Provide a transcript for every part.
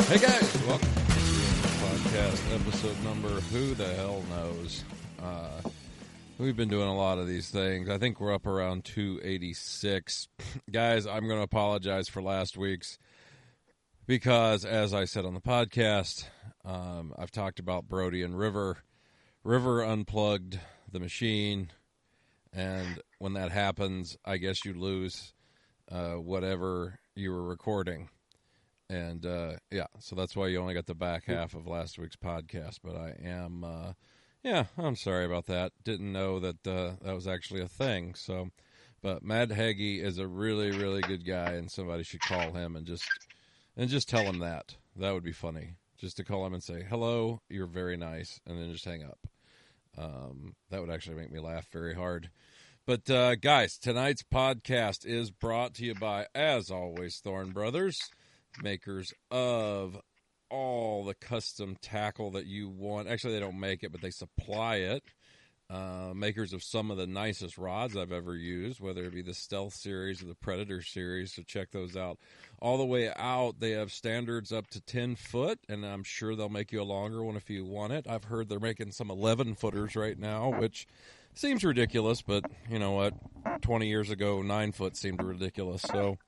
Hey guys, welcome to the podcast episode number, who the hell knows. We've been doing a lot of these things. I think we're up around 286. Guys, I'm going to apologize for last week's because, as I said on the podcast, I've talked about Brody and River. River unplugged the machine, and when that happens, I guess you lose whatever you were recording. And, so that's why you only got the back half of last week's podcast. But I am, I'm sorry about that. Didn't know that that was actually a thing. So, but Matt Hagee is a really, really good guy, and somebody should call him and just tell him that. That would be funny. Just to call him and say, hello, you're very nice, and then just hang up. That would actually make me laugh very hard. But, guys, tonight's podcast is brought to you by, as always, Thorn Brothers, makers of all the custom tackle that you want. Actually, they don't make it, but they supply it. Makers of some of the nicest rods I've ever used, whether it be the Stealth series or the Predator series, so check those out. All the way out, they have standards up to 10 foot, and I'm sure they'll make you a longer one if you want it. I've heard they're making some 11-footers right now, which seems ridiculous, but you know what? 20 years ago, 9-foot seemed ridiculous, so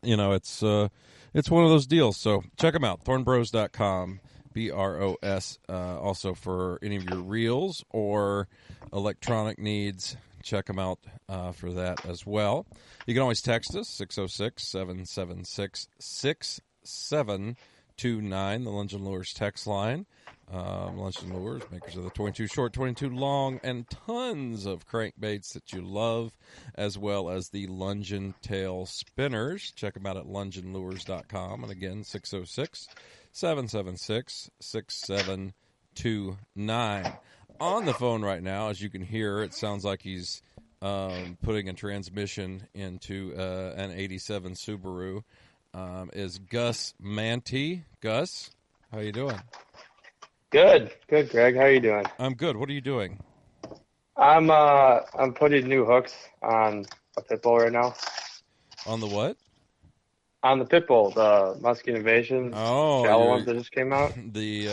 it's one of those deals. So check them out, thornbros.com, BROS. Also for any of your reels or electronic needs, check them out for that as well. You can always text us, 606-776-6729, the Lunge and Lures text line. Lunge and Lures, makers of the 22 short, 22 long, and tons of crankbaits that you love, as well as the Lunge and Tail spinners. Check them out at lungeandlures.com. And again, 606-776-6729. On the phone right now, as you can hear, it sounds like he's putting a transmission into an 87 Subaru, is Gus Mantey. Gus, how you doing? Good, Greg. How are you doing? I'm good. What are you doing? I'm putting new hooks on a pit bull right now. On the what? On the pit bull, the Muskie Invasion. Shallow ones that just came out. The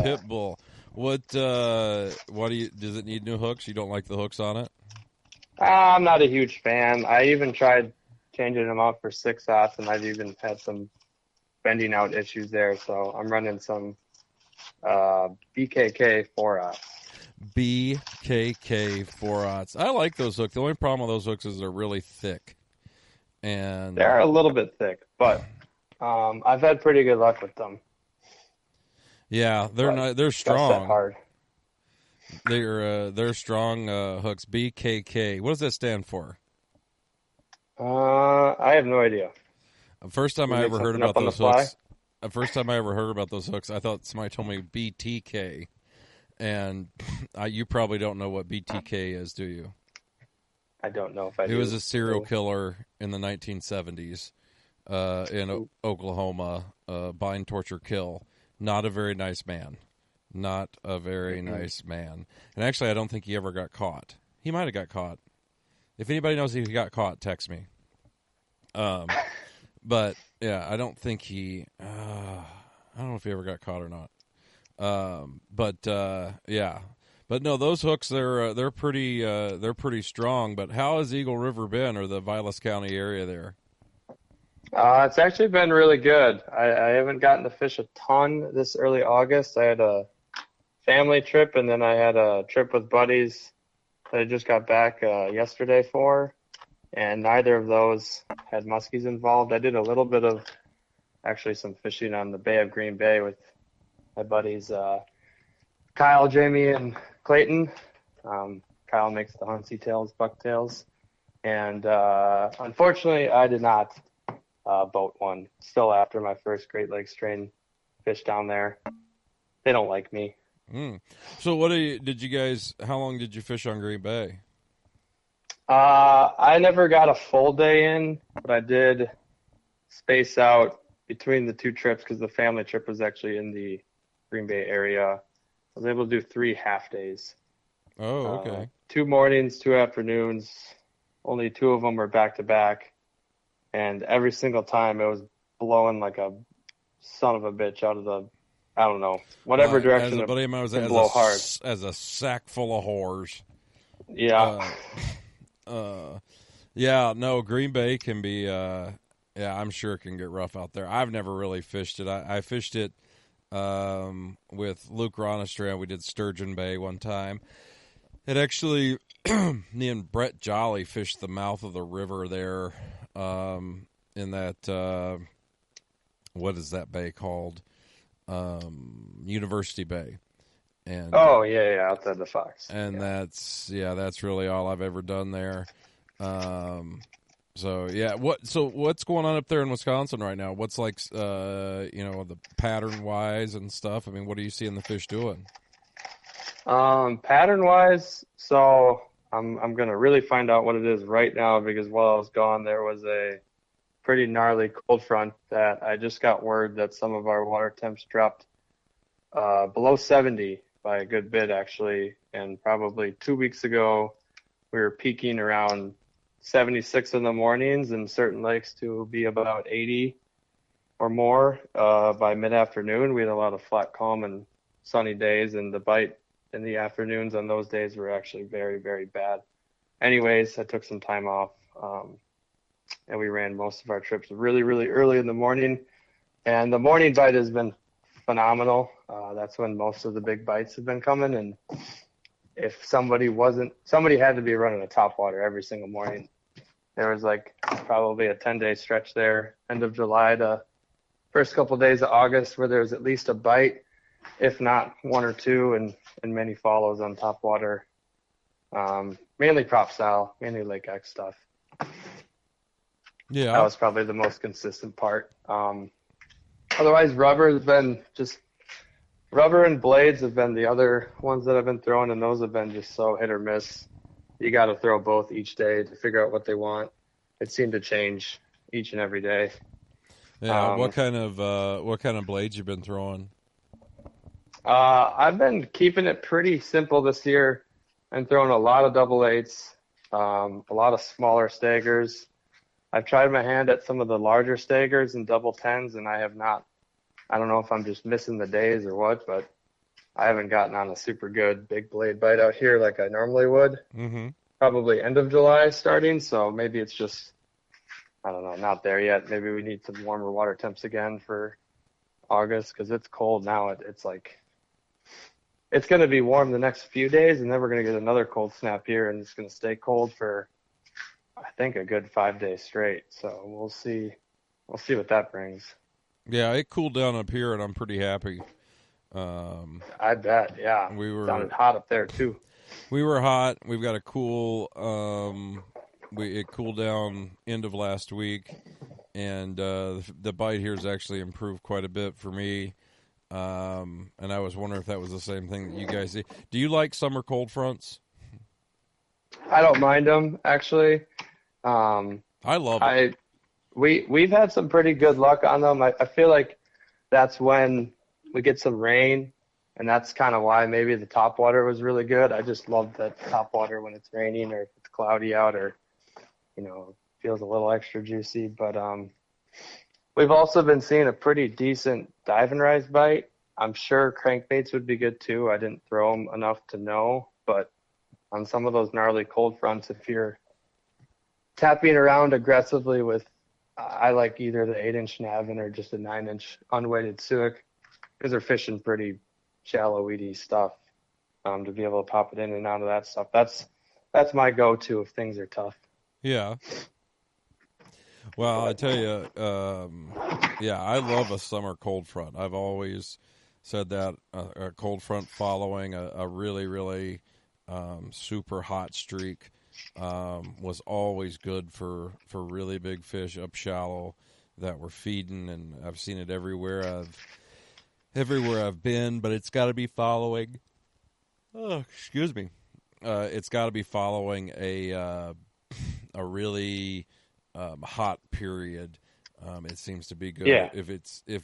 pit bull. What does it need new hooks? You don't like the hooks on it? I'm not a huge fan. I even tried changing them out for 6/0, and I've even had some bending out issues there. So I'm running some BKK 4/0. BKK 4/0. I like those hooks. The only problem with those hooks is they're really thick, and they're a little bit thick, but I've had pretty good luck with them. Yeah, they're strong. Hard. They're strong hooks. BKK. What does that stand for? I have no idea. First time I ever heard about those hooks. The first time I ever heard about those hooks, I thought somebody told me BTK, and you probably don't know what BTK is, do you? I don't know if I do. It was a serial killer in the 1970s in Oklahoma, bind, torture, kill. Not a very nice man. Not a very nice man. And actually, I don't think he ever got caught. He might have got caught. If anybody knows if he got caught, text me. But yeah, I don't think I don't know if he ever got caught or not. Yeah. But no, those hooks they're pretty strong. But how has Eagle River been, or the Vilas County area there? It's actually been really good. I haven't gotten to fish a ton this early August. I had a family trip, and then I had a trip with buddies that I just got back yesterday for, and neither of those had muskies involved. I did a little bit of actually some fishing on the Bay of Green Bay with my buddies Kyle, Jamie, and Clayton. Kyle makes the Huntsy tails, bucktails, and unfortunately I did not boat one. Still after my first Great Lakes strain fish down there. They don't like me. So how long did you fish on Green Bay? I never got a full day in, but I did space out between the two trips because the family trip was actually in the Green Bay area. I was able to do 3 half days. Oh, okay. 2 mornings, 2 afternoons. Only 2 of them were back to back. And every single time it was blowing like a son of a bitch out of the, I don't know, whatever direction as a buddy of mine was can blow hard. As a sack full of whores. Yeah. Yeah, no, Green Bay can be, yeah, I'm sure it can get rough out there. I've never really fished it. I fished it with Luke Ronestrand. We did Sturgeon Bay one time. It actually, me and Brett Jolly fished the mouth of the river there in that, what is that bay called? University Bay. And outside the Fox. And that's really all I've ever done there. What's going on up there in Wisconsin right now? What's like, the pattern wise and stuff? I mean, what are you seeing the fish doing? Pattern wise, so I'm gonna really find out what it is right now, because while I was gone, there was a pretty gnarly cold front that I just got word that some of our water temps dropped below 70 by a good bit, actually. And probably 2 weeks ago, we were peaking around 76 in the mornings, and certain lakes to be about 80 or more by mid-afternoon. We had a lot of flat, calm, and sunny days, and the bite in the afternoons on those days were actually very, very bad. Anyways, I took some time off, and we ran most of our trips really, really early in the morning. And the morning bite has been phenomenal. That's when most of the big bites have been coming. And if somebody had to be running a topwater every single morning. There was like probably a 10-day stretch there, end of July to first couple of days of August, where there was at least a bite, if not one or two, and many follows on topwater. Mainly prop style, mainly Lake X stuff. Yeah, that was probably the most consistent part. Otherwise, rubber and blades have been the other ones that I've been throwing, and those have been just so hit or miss. You got to throw both each day to figure out what they want. It seemed to change each and every day. Yeah. What kind of blades you been throwing? I've been keeping it pretty simple this year. I'm throwing a lot of double eights, a lot of smaller staggers. I've tried my hand at some of the larger staggers and double tens, and I have not. I don't know if I'm just missing the days or what, but I haven't gotten on a super good big blade bite out here like I normally would. Mm-hmm. Probably end of July starting, so maybe it's just, I don't know, not there yet. Maybe we need some warmer water temps again for August, because it's cold now. It's like, it's going to be warm the next few days, and then we're going to get another cold snap here, and it's going to stay cold for, I think, a good 5 days straight. So we'll see what that brings. Yeah, it cooled down up here, and I'm pretty happy. I bet, yeah. Sounded hot up there too. We were hot. We've got a cool. It cooled down end of last week, and the bite here has actually improved quite a bit for me. And I was wondering if that was the same thing that you guys see. Do you like summer cold fronts? I don't mind them, actually. I love them. We've had some pretty good luck on them. I feel like that's when we get some rain, and that's kind of why maybe the topwater was really good. I just love that topwater when it's raining or if it's cloudy out, or, feels a little extra juicy. But we've also been seeing a pretty decent dive and rise bite. I'm sure crankbaits would be good too. I didn't throw them enough to know, but on some of those gnarly cold fronts, if you're tapping around aggressively with, I like either the 8-inch Navin or just a 9-inch unweighted Suic, because they're fishing pretty shallow, weedy stuff, to be able to pop it in and out of that stuff. That's my go-to if things are tough. Yeah. Well, I tell you, I love a summer cold front. I've always said that a cold front following a really, really super hot streak was always good for really big fish up shallow that were feeding, and I've seen it everywhere I've been, but it's got to be following. Oh, excuse me. It's got to be following a really hot period. It seems to be good. Yeah. If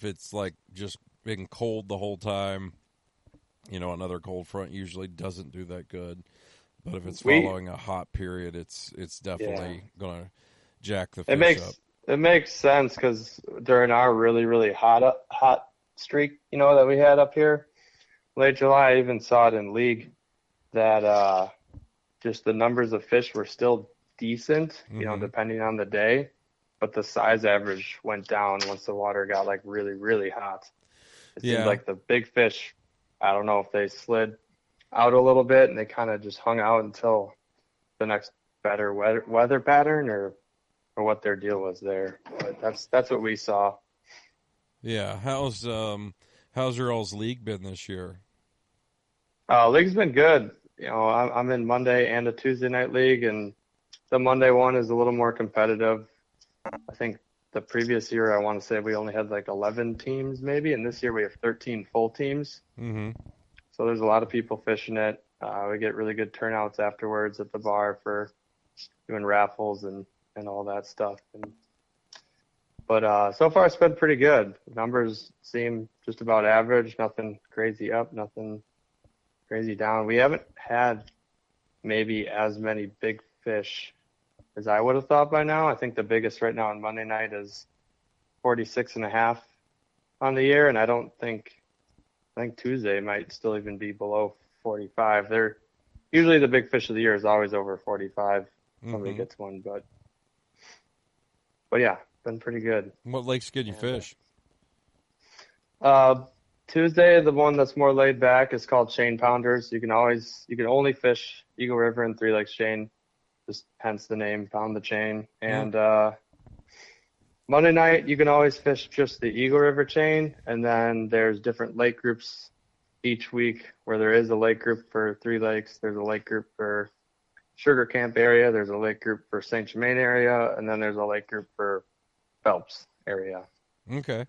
it's like just being cold the whole time, another cold front usually doesn't do that good. But if it's following a hot period, it's definitely going to jack the fish up. It makes sense because during our really, really hot streak, that we had up here, late July, I even saw it in league that just the numbers of fish were still decent, Mm-hmm. depending on the day, but the size average went down once the water got like really, really hot. It seemed Yeah. like the big fish, I don't know if they slid out a little bit and they kind of just hung out until the next better weather pattern or what their deal was there. But that's what we saw. Yeah. How's your all's league been this year? League's been good. I'm in Monday and a Tuesday night league, and the Monday one is a little more competitive. I think the previous year, I want to say we only had like 11 teams maybe, and this year we have 13 full teams. Mm-hmm. So there's a lot of people fishing it. We get really good turnouts afterwards at the bar for doing raffles and all that stuff. But so far it's been pretty good. Numbers seem just about average, nothing crazy up, nothing crazy down. We haven't had maybe as many big fish as I would have thought by now. I think the biggest right now on Monday night is 46.5 on the year, and I think Tuesday might still even be below 45. They're usually the big fish of the year is always over 45. Somebody Mm-hmm. gets one, but yeah, been pretty good. What lakes can you And fish? uh, Tuesday, the one that's more laid back is called Chain Pounders. You can only fish Eagle River and Three Lakes Chain, just hence the name, Pound the Chain. Mm. And Monday night, you can always fish just the Eagle River chain, and then there's different lake groups each week where there is a lake group for Three Lakes, there's a lake group for Sugar Camp area, there's a lake group for St. Germain area, and then there's a lake group for Phelps area. Okay.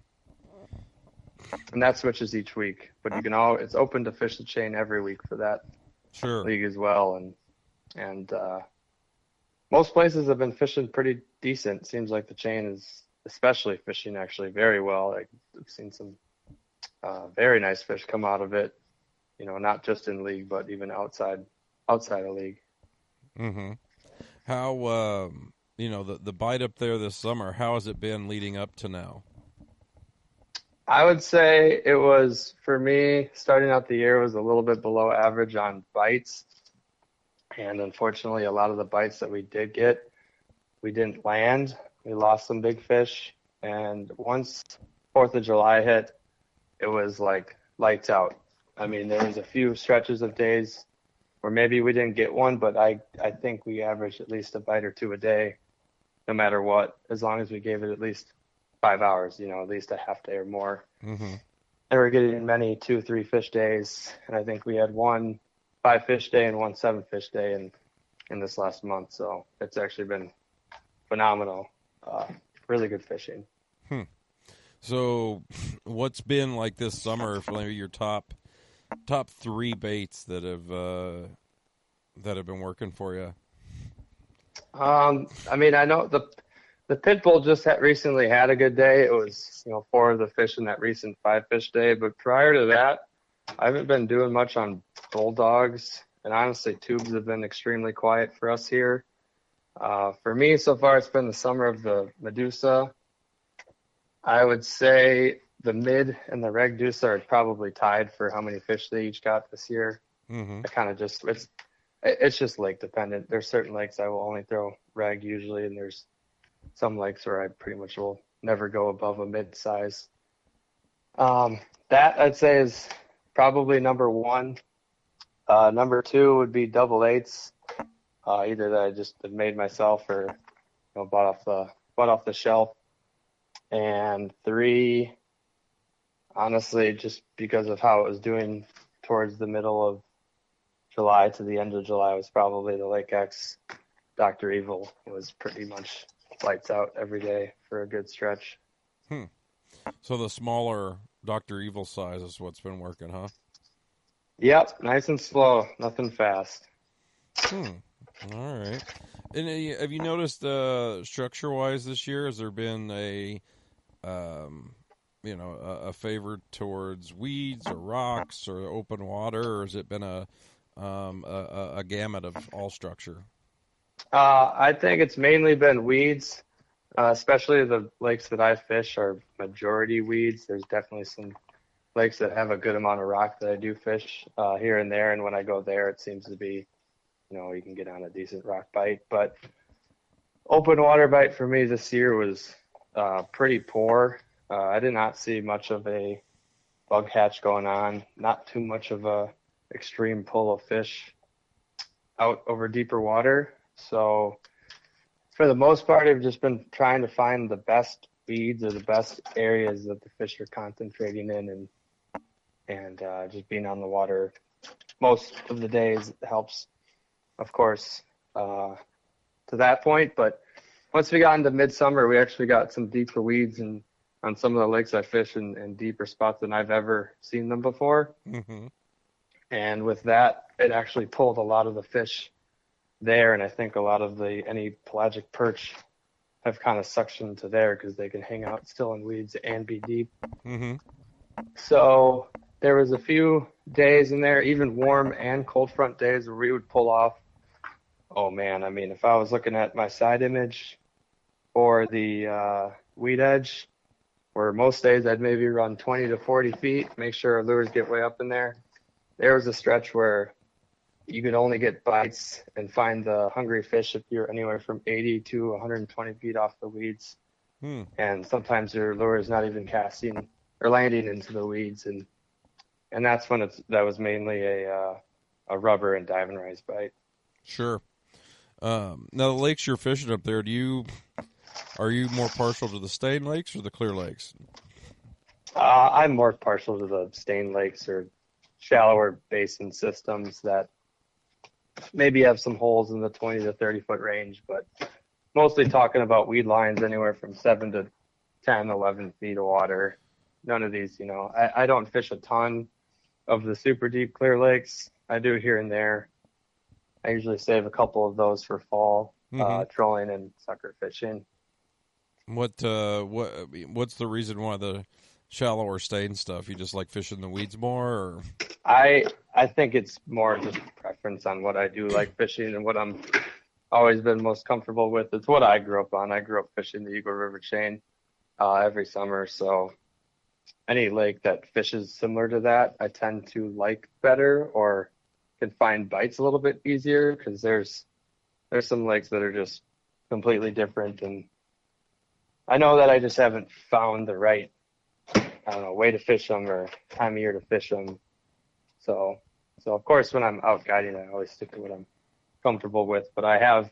And that switches each week, but it's open to fish the chain every week for that Sure. league as well. And most places have been fishing pretty decent. Seems like the chain is especially fishing actually very well. Like, I've seen some very nice fish come out of it. Not just in league, but even outside of league. Mm-hmm. How the bite up there this summer? How has it been leading up to now? I would say it was, for me, starting out the year was a little bit below average on bites. And unfortunately, a lot of the bites that we did get, we didn't land. We lost some big fish. And once 4th of July hit, it was like lights out. I mean, there was a few stretches of days where maybe we didn't get one, but I think we averaged at least a bite or two a day, no matter what, as long as we gave it at least 5 hours, at least a half day or more. Mm-hmm. And we're getting many 2-3 fish days. And I think we had one 5 fish day and one 7 fish day in this last month. So it's actually been phenomenal. Really good fishing. So, what's been like this summer for maybe your top three baits that have been working for you? I mean, I know the pit bull just recently had a good day. It was 4 of the fish in that recent 5 fish day. But prior to that, I haven't been doing much on bulldogs, and honestly, tubes have been extremely quiet for us here. For me, so far, it's been the summer of the Medusa. I would say the mid and the reg Medusa are probably tied for how many fish they each got this year. Mm-hmm. I kind of it's just lake dependent. There's certain lakes I will only throw reg usually, and there's some lakes where I pretty much will never go above a mid size. That I'd say is probably number one. Number two would be double eights, either that I just have made myself or bought off the shelf. And three, honestly, just because of how it was doing towards the middle of July to the end of July, was probably the Lake X Dr. Evil. It was pretty much lights out every day for a good stretch. So the smaller Dr. Evil size is what's been working, huh? Yep, nice and slow, nothing fast. All right. And have you noticed structure-wise this year? Has there been a favor towards weeds or rocks or open water, or has it been a gamut of all structure? I think it's mainly been weeds. Especially the lakes that I fish are majority weeds. There's definitely some lakes that have a good amount of rock that I do fish here and there. And when I go there, it seems to be, you can get on a decent rock bite. But open water bite for me this year was pretty poor. I did not see much of a bug hatch going on, not too much of a extreme pull of fish out over deeper water. So for the most part, I've just been trying to find the best weeds or the best areas that the fish are concentrating in, and just being on the water most of the days helps, of course, to that point. But once we got into midsummer, we actually got some deeper weeds and on some of the lakes I fish in deeper spots than I've ever seen them before. Mm-hmm. And with that, it actually pulled a lot of the fish there, and I think a lot of any pelagic perch have kind of suctioned to there because they can hang out still in weeds and be deep. Mm-hmm. So there was a few days in there, even warm and cold front days, where we would pull off. Oh man, I mean, if I was looking at my side image or the weed edge, where most days I'd maybe run 20 to 40 feet, make sure our lures get way up in there. There was a stretch where you could only get bites and find the hungry fish if you're anywhere from 80 to 120 feet off the weeds. And sometimes your lure is not even casting or landing into the weeds. And that's when that was mainly a rubber and diving rise bite. Sure. Now the lakes you're fishing up there, are you more partial to the stained lakes or the clear lakes? I'm more partial to the stained lakes or shallower basin systems that maybe have some holes in the 20 to 30 foot range, but mostly talking about weed lines anywhere from 7 to 10, 11 feet of water. None of these, I don't fish a ton of the super deep clear lakes. I do here and there. I usually save a couple of those for fall trolling and sucker fishing. What's the reason why the shallower stained stuff? You just like fishing the weeds more, or? I think it's more just preference on what I do like fishing and what I'm always been most comfortable with. It's what I grew up on. I grew up fishing the Eagle River chain every summer, so any lake that fishes similar to that, I tend to like better or can find bites a little bit easier because there's some lakes that are just completely different, and I know that I just haven't found the right, way to fish them or time of year to fish them. So of course, when I'm out guiding, I always stick to what I'm comfortable with. But I have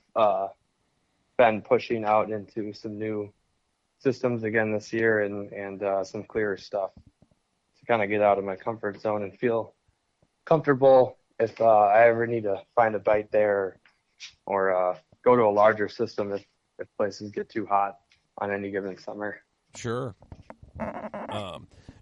been pushing out into some new systems again this year and some clearer stuff to kind of get out of my comfort zone and feel comfortable if I ever need to find a bite there or go to a larger system if places get too hot on any given summer. Sure.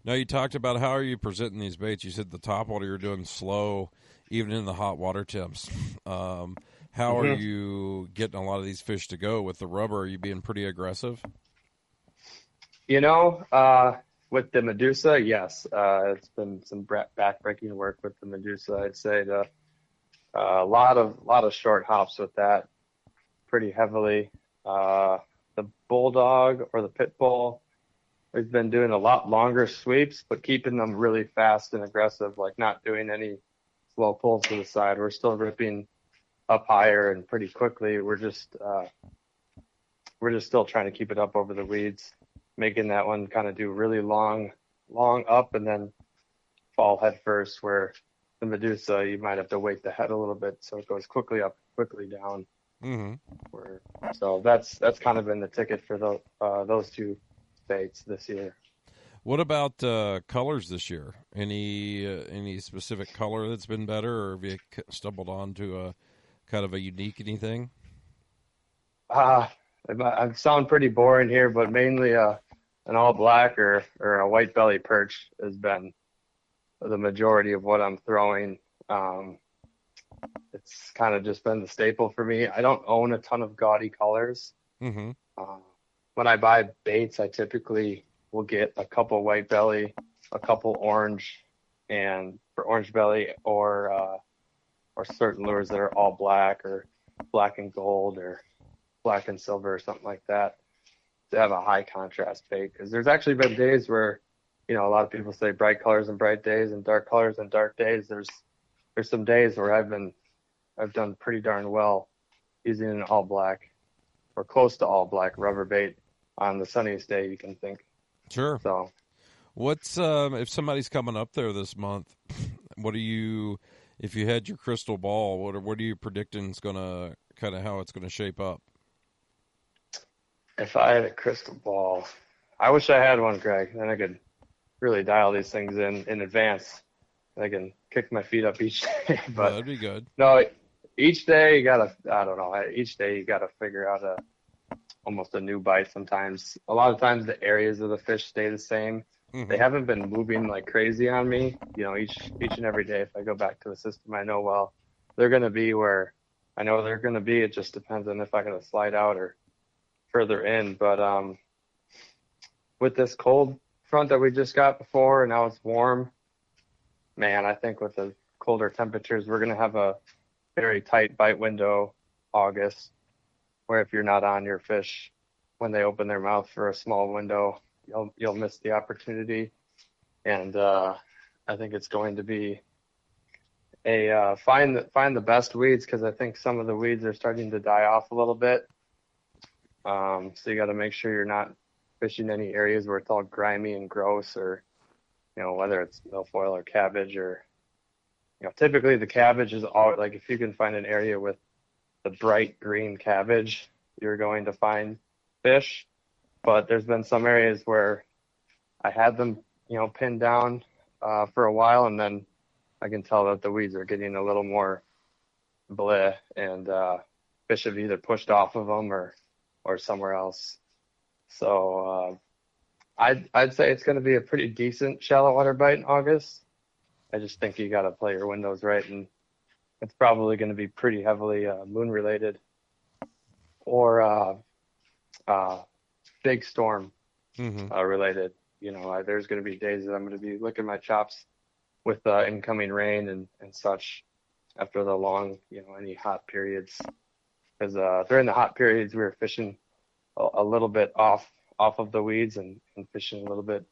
Now you talked about how are you presenting these baits. You said the top water you're doing slow, even in the hot water temps. How are you getting a lot of these fish to go with the rubber? Are you being pretty aggressive? With the Medusa, yes. It's been some backbreaking work with the Medusa. I'd say a lot of short hops with that, pretty heavily. The Bulldog or the Pit Bull, we've been doing a lot longer sweeps, but keeping them really fast and aggressive, like not doing any slow pulls to the side. We're still ripping up higher and pretty quickly. We're just still trying to keep it up over the weeds, making that one kind of do really long up and then fall head first, where the Medusa, you might have to weight the head a little bit so it goes quickly up, quickly down. So that's kind of been the ticket for those two baits this year. What about colors this year? Any specific color that's been better, or have you stumbled onto a kind of a unique anything? I sound pretty boring here, but mainly an all black or a white belly perch has been the majority of what I'm throwing. It's kind of just been the staple for me. I don't own a ton of gaudy colors. When I buy baits, I typically will get a couple white belly, a couple orange, and for orange belly or certain lures that are all black or black and gold or black and silver or something like that. to have a high contrast bait, because there's actually been days where, a lot of people say bright colors and bright days and dark colors and dark days. There's some days where I've done pretty darn well using an all black or close to all black rubber bait on the sunniest day you can think. Sure. So What's if somebody's coming up there this month? If you had your crystal ball, what are you predicting is gonna kind of how it's gonna shape up? if I had a crystal ball, I wish I had one, Greg. Then I could really dial these things in advance. I can kick my feet up each day. But That'd be good. no, each day you gotta, I don't know, each day you gotta figure out almost a new bite sometimes. A lot of times the areas of the fish stay the same. Mm-hmm. They haven't been moving like crazy on me. Each and every day if I go back to a system I know well, they're going to be where I know they're going to be. It just depends on if I can slide out or further in. But with this cold front that we just got before, and now it's warm, man, I think with the colder temperatures, we're going to have a very tight bite window August, where if you're not on your fish when they open their mouth for a small window, you'll miss the opportunity. And I think it's going to be a find the best weeds, because I think some of the weeds are starting to die off a little bit. So you got to make sure you're not fishing any areas where it's all grimy and gross, or whether it's milfoil or cabbage, or typically the cabbage is all like, if you can find an area with the bright green cabbage, you're going to find fish. But there's been some areas where I had them, pinned down for a while, and then I can tell that the weeds are getting a little more bleh, and fish have either pushed off of them or somewhere else. So I'd say it's going to be a pretty decent shallow water bite in August. I just think you got to play your windows right, and it's probably going to be pretty heavily moon related or big storm related. There's going to be days that I'm going to be licking my chops with incoming rain and such after the long, any hot periods. Because during the hot periods, we were fishing a little bit off of the weeds and fishing a little bit,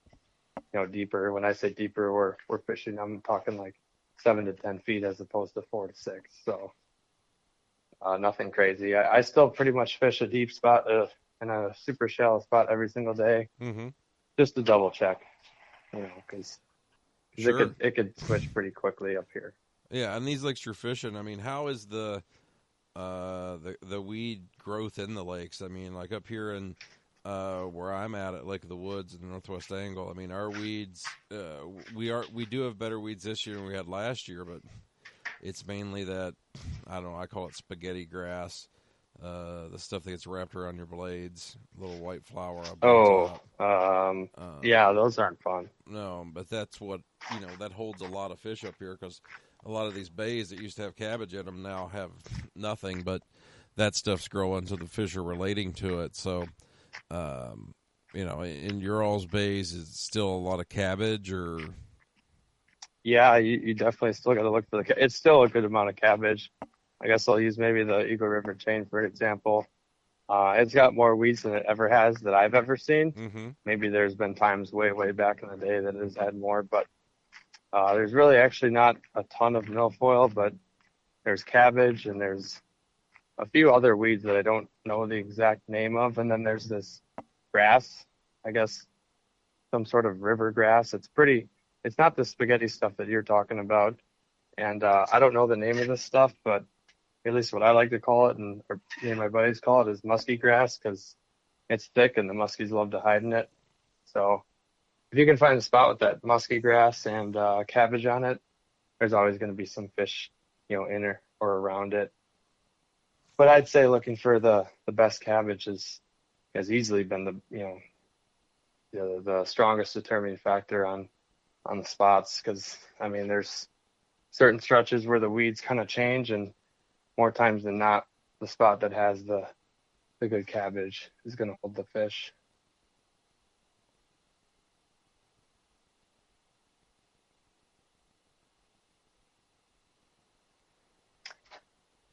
deeper. When I say deeper, we're fishing, I'm talking like 7 to 10 feet as opposed to 4 to 6. So nothing crazy. I still pretty much fish a deep spot in a super shallow spot every single day, just to double check, because Sure. it could switch pretty quickly up here. Yeah, and these lakes you're fishing, I mean, how is the weed growth in the lakes? I mean, like up here in where I'm at Lake of the Woods in the Northwest Angle, I mean, our weeds, we do have better weeds this year than we had last year, but it's mainly that, I don't know, I call it spaghetti grass, the stuff that gets wrapped around your blades, little white flower up on top. Yeah, those aren't fun. No, but that's what, that holds a lot of fish up here, because a lot of these bays that used to have cabbage in them now have nothing, but that stuff's growing, so the fish are relating to it. So, in your all's bays, is it still a lot of cabbage, or? Yeah, you definitely still got to look for it's still a good amount of cabbage. I guess I'll use maybe the Eagle River chain for example. It's got more weeds than it ever has that I've ever seen. Maybe there's been times way back in the day that it has had more, but there's really actually not a ton of milfoil, but there's cabbage and there's a few other weeds that I don't know the exact name of. And then there's this grass, I guess, some sort of river grass. It's not the spaghetti stuff that you're talking about. And I don't know the name of this stuff, but at least what I like to call it, and me and my buddies call it, is musky grass, because it's thick and the muskies love to hide in it. So if you can find a spot with that musky grass and cabbage on it, there's always going to be some fish, in or around it. But I'd say looking for the best cabbage has easily been the strongest determining factor on the spots, because I mean there's certain stretches where the weeds kind of change, and more times than not, the spot that has the good cabbage is going to hold the fish.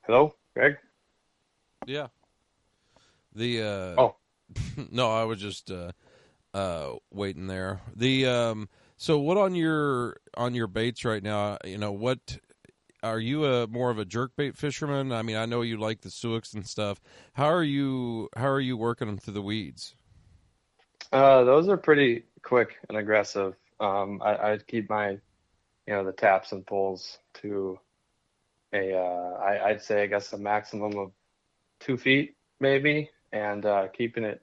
Hello, Greg? Yeah. The Oh, No, I was just waiting there. So what on your baits right now? What are you more of a jerkbait fisherman? I mean, I know you like the suics and stuff. How are you working them through the weeds? Those are pretty quick and aggressive. I'd keep the taps and pulls to I'd say, I guess, a maximum of 2 feet maybe, and keeping it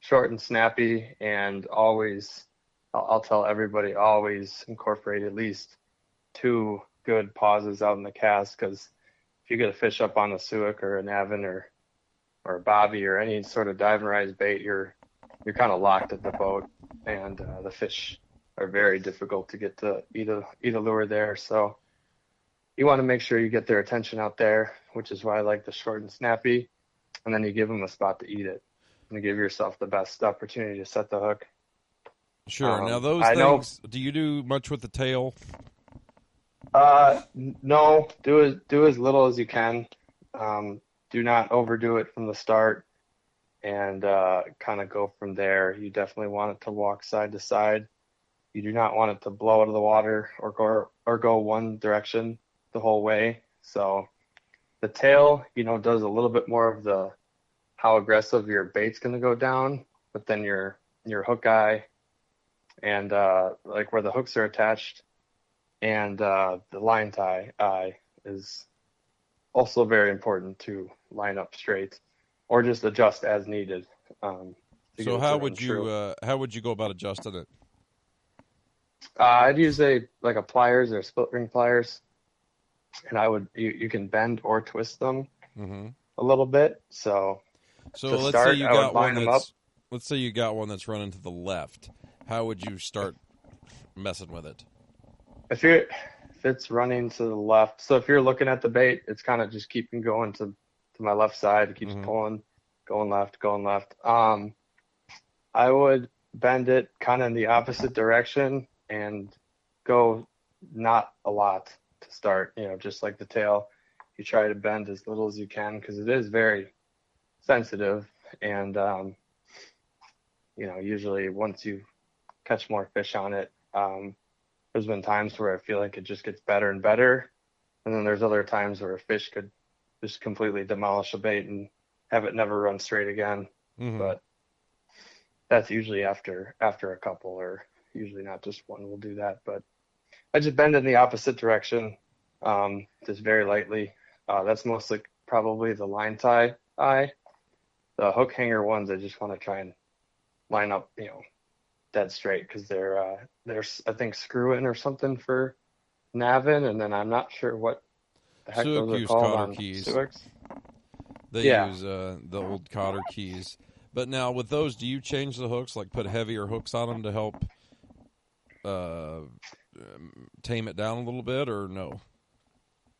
short and snappy, and always, I'll tell everybody, always incorporate at least two good pauses out in the cast, because if you get a fish up on a suic or a navin or a bobby or any sort of dive bait, you're kind of locked at the boat, and the fish are very difficult to get to eat a lure there. So you want to make sure you get their attention out there, which is why I like the short and snappy, and then you give them a spot to eat it, and you give yourself the best opportunity to set the hook. Sure. Now those I know. things, do you do much with the tail? No, do as little as you can. Do not overdo it from the start, and kind of go from there. You definitely want it to walk side to side. You do not want it to blow out of the water or go one direction the whole way. So the tail, does a little bit more of the how aggressive your bait's going to go down, but then your hook eye and like where the hooks are attached, and the line tie eye is also very important to line up straight, or just adjust as needed. So how would you go about adjusting it? I'd use a pliers or split ring pliers, and you can bend or twist them a little bit. So to let's start, say you I would got line them up. let's say you got one that's running to the left. How would you start messing with it? If it's running to the left, so if you're looking at the bait, it's kind of just keeping going to my left side. It keeps pulling, going left. I would bend it kind of in the opposite direction and go not a lot to start. Just like the tail, you try to bend as little as you can, because it is very sensitive, and usually once you catch more fish on it, there's been times where I feel like it just gets better and better, and then there's other times where a fish could just completely demolish a bait and have it never run straight again. But that's usually after a couple, or usually not just one will do that. But I just bend in the opposite direction, just very lightly. That's mostly probably the line tie eye. The hook hanger ones, I just want to try and line up, dead straight, because they're I think screw in or something for navin, and then I'm not sure what the heck Suic those are use called cotter on keys. suics. They use the old cotter keys. But now with those, do you change the hooks, like put heavier hooks on them to help tame it down a little bit, or no?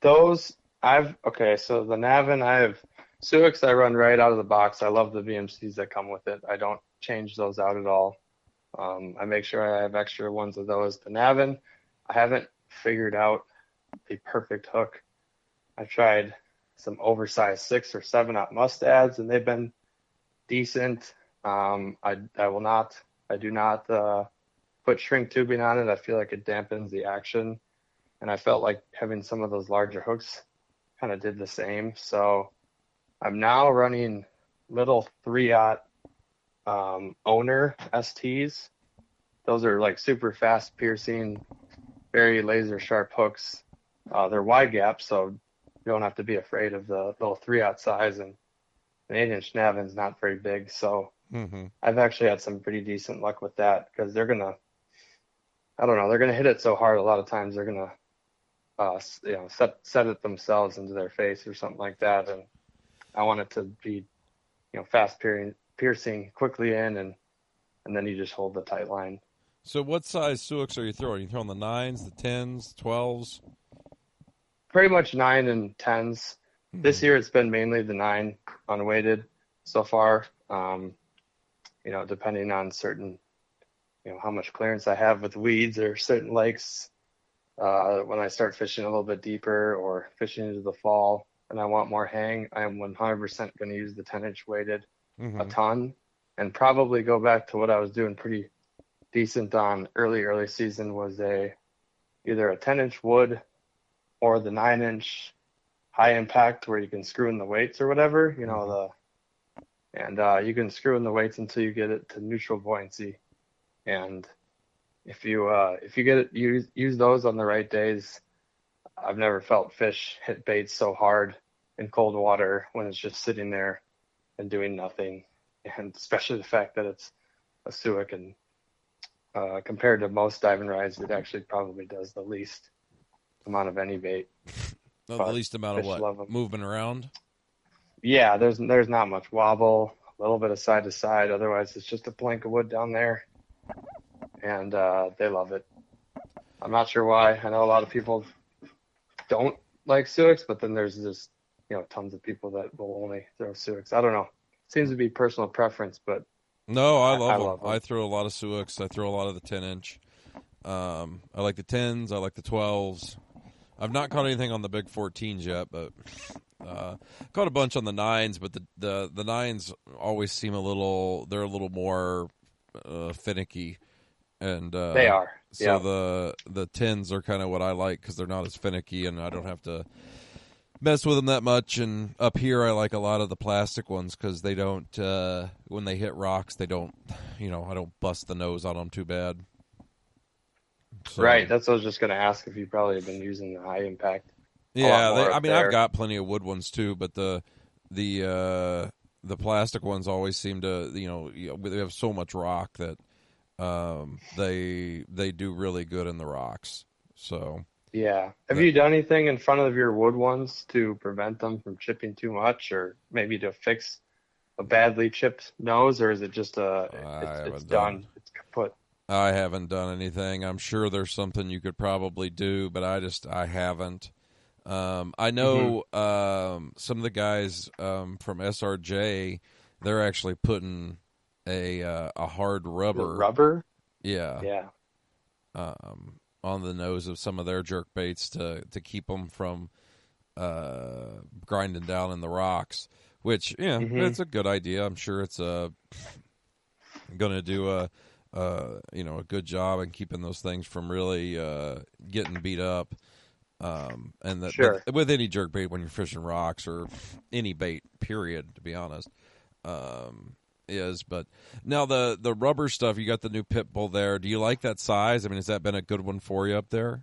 So the navin, I have suics I run right out of the box. I love the VMCs that come with it. I don't change those out at all. I make sure I have extra ones of those. The navin, I haven't figured out the perfect hook. I've tried some oversized 6 or 7/0 mustads, and they've been decent. I do not put shrink tubing on it. I feel like it dampens the action, and I felt like having some of those larger hooks kind of did the same. So I'm now running little 3/0 owner STs. Those are like super fast piercing, very laser sharp hooks. They're wide gap, so you don't have to be afraid of the little 3/0 size, and an 8-inch navin's not very big. So I've actually had some pretty decent luck with that, because they're gonna hit it so hard. A lot of times they're gonna set it themselves into their face or something like that, and I want it to be fast piercing quickly in, and then you just hold the tight line. So what size suics are you throwing? Are you throwing the 9s, the 10s, 12s? Pretty much 9 and 10s. This year it's been mainly the 9 unweighted so far. Depending on certain, how much clearance I have with weeds or certain lakes. When I start fishing a little bit deeper or fishing into the fall and I want more hang, I am 100% going to use the 10-inch weighted a ton. and probably go back to what I was doing pretty decent on early season was either a 10-inch wood or the 9-inch high impact where you can screw in the weights or whatever, and you can screw in the weights until you get it to neutral buoyancy. And if you get it, use those on the right days. I've never felt fish hit baits so hard in cold water when it's just sitting there and doing nothing. And especially the fact that it's a suic, and compared to most diving rides, it actually probably does the least amount of any bait. The least amount of what? Moving around? Yeah, there's not much wobble, a little bit of side to side. Otherwise, it's just a plank of wood down there, and they love it. I'm not sure why. I know a lot of people don't like suics, but then there's just tons of people that will only throw suics. I don't know. Seems to be personal preference, but no, I love them. I throw a lot of suics. I throw a lot of the 10-inch. I like the 10s. I like the 12s. I've not caught anything on the big 14s yet, but caught a bunch on the 9s. But the 9s always seem they're a little more finicky, and they are. So the 10s are kind of what I like because they're not as finicky, and I don't have to mess with them that much. And up here, I like a lot of the plastic ones because they don't, when they hit rocks, they don't, I don't bust the nose on them too bad. So, right. That's what I was just going to ask, if you probably have been using the high impact. Yeah. I've got plenty of wood ones too, but the plastic ones always seem to, they have so much rock that, they do really good in the rocks. So. Yeah. Have you done anything in front of your wood ones to prevent them from chipping too much, or maybe to fix a badly chipped nose, or is it just it's done? It's kaput? I haven't done anything. I'm sure there's something you could probably do, but I haven't. I know some of the guys from SRJ, they're actually putting a hard rubber. Rubber? Yeah. Yeah. On the nose of some of their jerk baits to keep them from grinding down in the rocks, which it's a good idea. I'm sure it's going to do a good job in keeping those things from really getting beat up. And sure. with any jerk bait when you're fishing rocks, or any bait period, to be honest, but now the rubber stuff, you got the new pit bull there. Do you like that size? I mean, has that been a good one for you up there?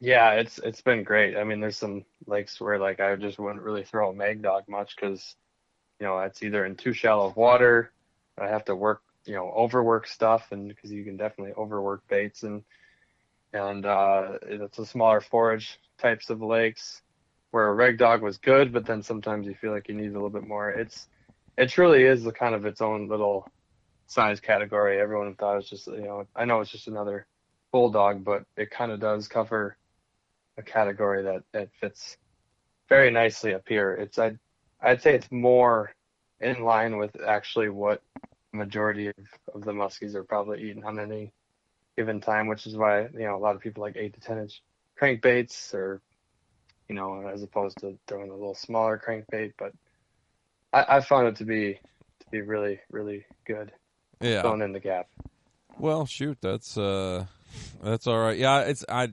Yeah, it's been great. I mean, there's some lakes where I just wouldn't really throw a mag dog much because it's either in too shallow of water. I have to work overwork stuff, and because you can definitely overwork baits, and it's a smaller forage types of lakes where a reg dog was good, but then sometimes you feel like you need a little bit more. It truly is the kind of its own little size category. Everyone thought it was just, I know it's just another bulldog, but it kind of does cover a category that fits very nicely up here. I'd say it's more in line with actually what the majority of the muskies are probably eating on any given time, which is why, a lot of people like 8 to 10-inch crankbaits, or, as opposed to throwing a little smaller crankbait. But I found it to be really, really good. Yeah. Filling in the gap. Well, shoot, that's all right. Yeah, I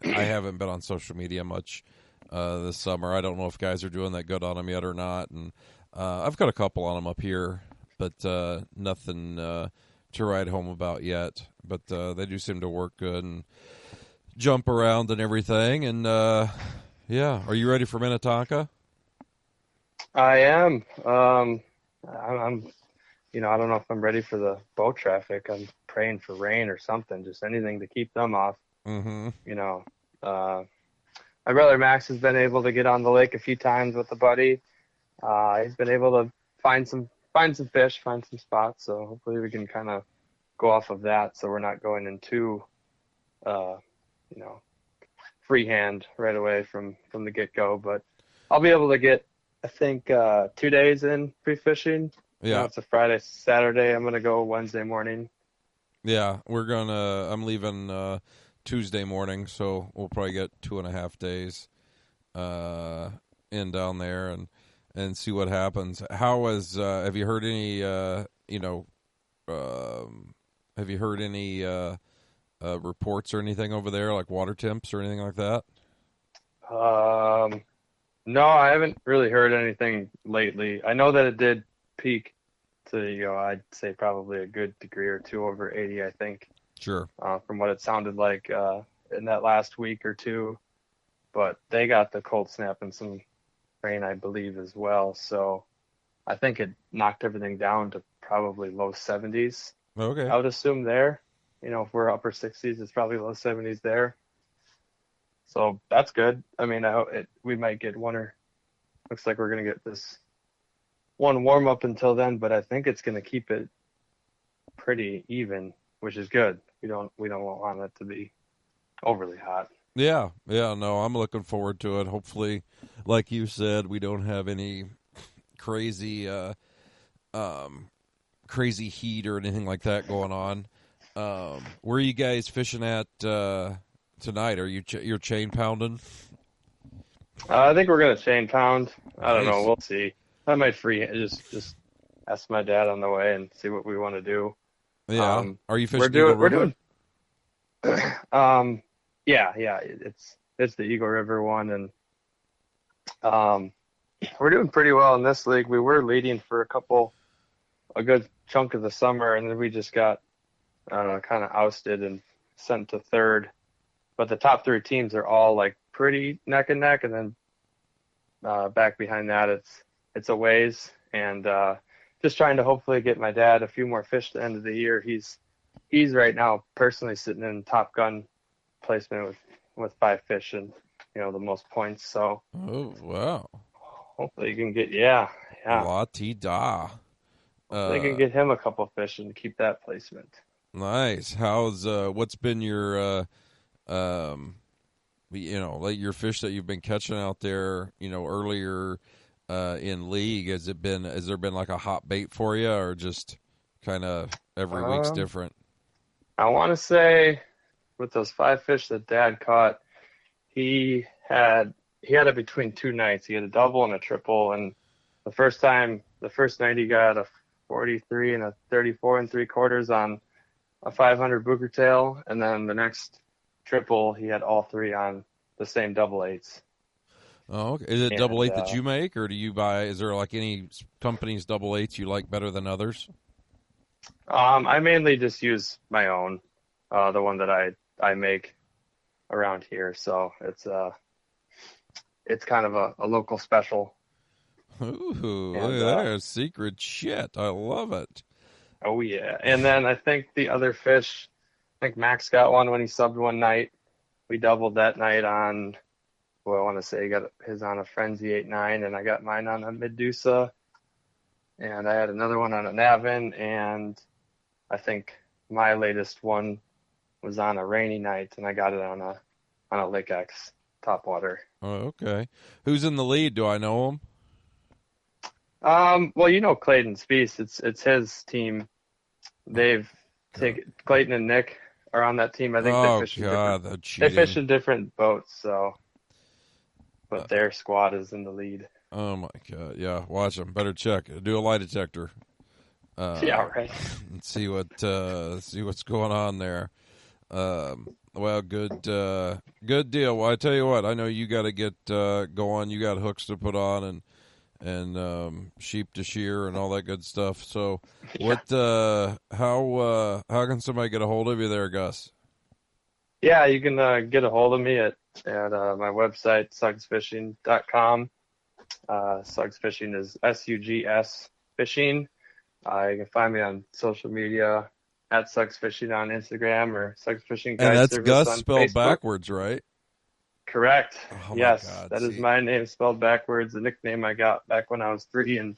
haven't been on social media much this summer. I don't know if guys are doing that good on them yet or not, and I've got a couple on them up here, but nothing to write home about yet. But they do seem to work good and jump around and everything. And yeah, are you ready for Minnetonka? I am. I'm. I don't know if I'm ready for the boat traffic. I'm praying for rain or something, just anything to keep them off. Mm-hmm. My brother Max has been able to get on the lake a few times with a buddy. He's been able to find some fish, find some spots. So hopefully we can kind of go off of that, so we're not going in too, freehand right away from the get-go. But I'll be able to get, I think, 2 days in pre-fishing. Yeah. It's a Friday, Saturday. I'm going to go Wednesday morning. Yeah, I'm leaving Tuesday morning, so we'll probably get 2.5 days in down there and see what happens. Have you heard have you heard any reports or anything over there, like water temps or anything like that? No, I haven't really heard anything lately. I know that it did peak to, I'd say probably a good degree or two over 80, I think, Sure. from what it sounded like in that last week or two. But they got the cold snap and some rain, I believe, as well. So I think it knocked everything down to probably low 70s. Okay. I would assume there. If we're upper 60s, it's probably low 70s there. So that's good. I mean, we might get looks like we're going to get this one warm up until then, but I think it's going to keep it pretty even, which is good. We don't want it to be overly hot. Yeah. No, I'm looking forward to it. Hopefully, like you said, we don't have any crazy, crazy heat or anything like that going on. Where are you guys fishing at tonight? Are you're chain pounding? I think we're gonna chain pound. I don't Nice. know. We'll see. I might just ask my dad on the way and see what we want to do. Yeah. Are you fishing We're Eagle River? doing. Yeah. It's the Eagle River one, and we're doing pretty well in this league. We were leading for a good chunk of the summer, and then we just got kind of ousted and sent to third. But the top three teams are all like pretty neck and neck, and then back behind that it's a ways. And just trying to hopefully get my dad a few more fish at the end of the year. He's right now personally sitting in Top Gun placement with 5 fish and the most points. So Oh, wow. hopefully you can get yeah. La-ti-da. They can get him a couple fish and keep that placement. Nice. How's what's been your like your fish that you've been catching out there, earlier in league? Has there been like a hot bait for you, or just kind of every week's different? I want to say with those 5 fish that Dad caught, he had it between 2 nights. He had a double and a triple, and the first night he got a 43 and a 34 3/4 on a 500 booger tail, and then the next triple he had all 3 on the same double eights. Oh, okay. Is it double eight that you make, or do you buy? Is there like any company's double eights you like better than others? I mainly just use my own, the one that I make around here. So it's kind of a local special. Ooh, look at that secret shit! I love it. Oh yeah, and then I think the other fish, I think Max got one when he subbed one night. We doubled that night on, I want to say he got his on a Frenzy 8-9, and I got mine on a Medusa, and I had another one on a Navin, and I think my latest one was on a Rainy Night, and I got it on a Lake X topwater. Oh, okay. Who's in the lead? Do I know him? Well, Clayton Speece. It's his team. They've taken Clayton and Nick are on that team. I think they fish in different boats. So, but their squad is in the lead. Oh my God! Yeah, watch them. Better check. Do a lie detector. Yeah, right. And see what's going on there. Well, good deal. Well, I tell you what, I know you got to get going. You got hooks to put on and sheep to shear and all that good stuff. So, how can somebody get a hold of you there, Gus? Yeah, you can get a hold of me at my website, sugsfishing.com. Sugs Fishing is SUGS Fishing. You can find me on social media at Sugs Fishing on Instagram or Sugs Fishing Guide And that's Service Gus on spelled Facebook. backwards, right? Correct. Oh, yes, God, that is my name spelled backwards. The nickname I got back when I was 3 and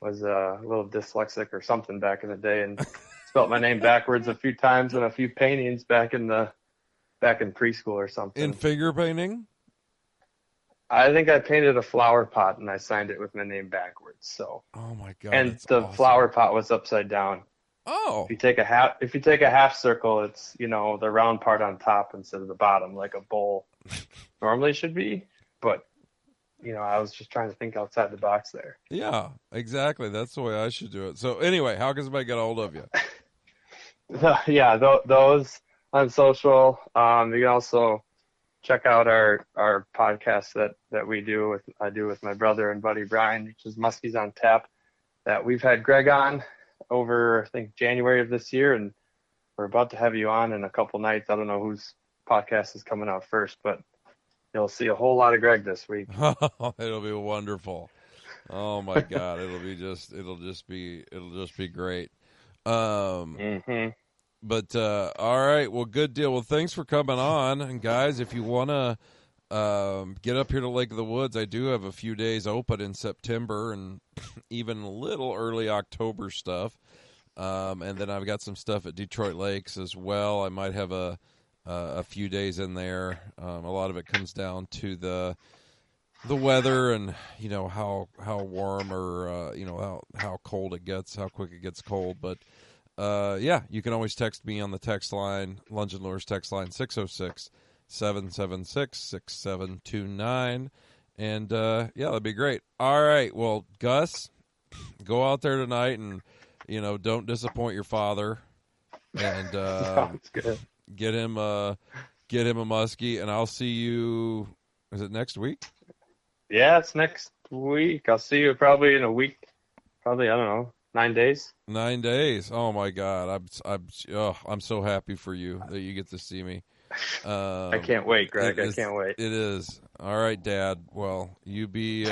was a little dyslexic or something back in the day, and spelled my name backwards a few times in a few paintings back in preschool or something. In finger painting? I think I painted a flower pot and I signed it with my name backwards. So. Oh my God! And that's the awesome. flower pot was upside down. Oh. If you take a half circle, it's the round part on top instead of the bottom, like a bowl normally should be. But I was just trying to think outside the box there. Yeah, exactly. That's the way I should do it. So anyway, how can somebody get a hold of you? Yeah, those on social. You can also check out our podcast that I do with my brother and buddy Brian, which is Muskies on Tap. That we've had Gregg on over, I think, January of this year, and we're about to have you on in a couple nights. I don't know whose podcast is coming out first, but you'll see a whole lot of Gregg this week. It'll be wonderful. Oh my God, it'll just be great. But all right, well, good deal. Well, thanks for coming on, and guys, if you want to get up here to Lake of the Woods, I do have a few days open in September and even a little early October stuff. And then I've got some stuff at Detroit Lakes as well. I might have a few days in there. A lot of it comes down to the weather and how warm or how cold it gets, how quick it gets cold. But yeah, you can always text me on the text line, Lunch and Lures text line 606-776-6729. And yeah, that'd be great. All right, well, Gus, go out there tonight and don't disappoint your father. And Sounds good. Get him a muskie, and I'll see you. Is it next week? Yeah, it's next week. I'll see you probably in a week. Probably, I don't know, 9 days. 9 days. Oh my God, I'm so happy for you that you get to see me. I can't wait, Gregg. I can't wait. It is. All right, Dad. Well, you be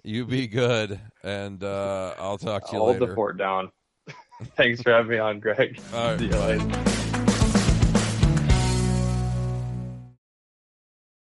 good, and I'll talk to you later. Hold the fort down. Thanks for having me on, Gregg. All right, see you bye. later.